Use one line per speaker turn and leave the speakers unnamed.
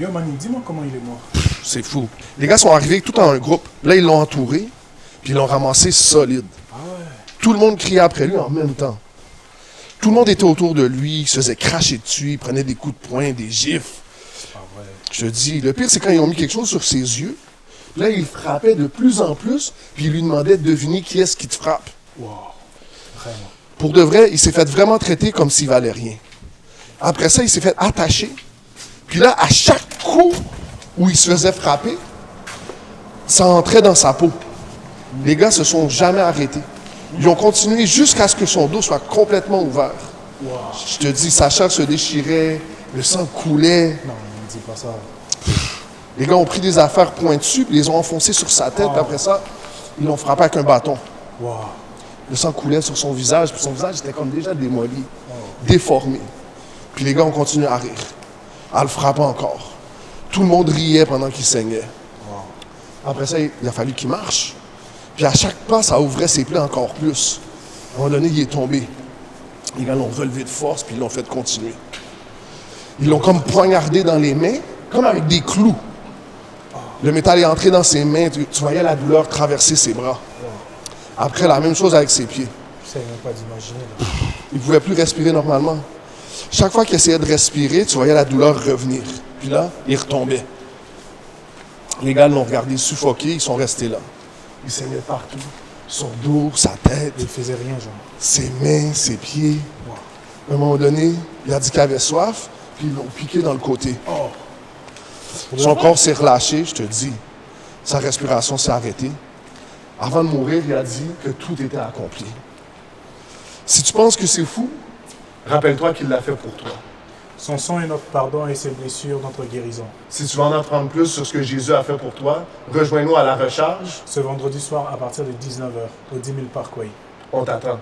Yo, Mani, dis-moi comment il est mort.
C'est fou. Les gars sont arrivés tout en un groupe. Là, ils l'ont entouré, puis ils l'ont ramassé solide.
Ah ouais.
Tout le monde criait après lui en même temps. Tout le monde était autour de lui, il se faisait cracher dessus, il prenait des coups de poing, des gifles.
C'est pas vrai.
Je te dis, le pire, c'est quand ils ont mis quelque chose sur ses yeux. Là, il frappait de plus en plus, puis il lui demandait de deviner qui est-ce qui te frappe.
Wow. Vraiment.
Pour de vrai, il s'est fait vraiment traiter comme s'il valait rien. Après ça, il s'est fait attacher. Puis là, à chaque coup où il se faisait frapper, ça entrait dans sa peau. Les gars se sont jamais arrêtés. Ils ont continué jusqu'à ce que son dos soit complètement ouvert.
Wow.
Je te dis, sa chair se déchirait, le sang coulait.
Non, ne dis pas ça.
Les gars ont pris des affaires pointues, puis les ont enfoncées sur sa tête. Puis après ça, ils l'ont frappé avec un bâton.
Wow.
Le sang coulait sur son visage, puis son visage était comme déjà démoli, déformé. Puis les gars ont continué à rire, à le frapper encore. Tout le monde riait pendant qu'il saignait. Après ça, il a fallu qu'il marche. Puis à chaque pas, ça ouvrait ses plaies encore plus. À un moment donné, il est tombé. Les gars l'ont relevé de force, puis ils l'ont fait continuer. Ils l'ont comme poignardé dans les mains, comme avec des clous. Le métal est entré dans ses mains, tu voyais la douleur traverser ses bras. Après, la même chose avec ses pieds.
Je sais même pas d'imaginer. Là.
Il ne pouvait plus respirer normalement. Chaque fois qu'il essayait de respirer, tu voyais la douleur revenir. Puis là, il retombait. Les gars l'ont regardé suffoqué, ils sont restés là. Il saignait partout. Son dos, sa tête,
Il faisait rien, genre.
ses mains, ses pieds.
Wow.
À un moment donné, il a dit qu'il avait soif, puis ils l'ont piqué dans le côté.
Oh.
Son corps s'est relâché, je te dis. Sa respiration s'est arrêtée. Avant de mourir, il a dit que tout était accompli. Si tu penses que c'est fou, rappelle-toi qu'il l'a fait pour toi.
Son sang est notre pardon et ses blessures notre guérison.
Si tu veux en apprendre plus sur ce que Jésus a fait pour toi, rejoins-nous à la recharge.
Ce vendredi soir à partir de 19h au 10 000 Parkway.
On t'attend.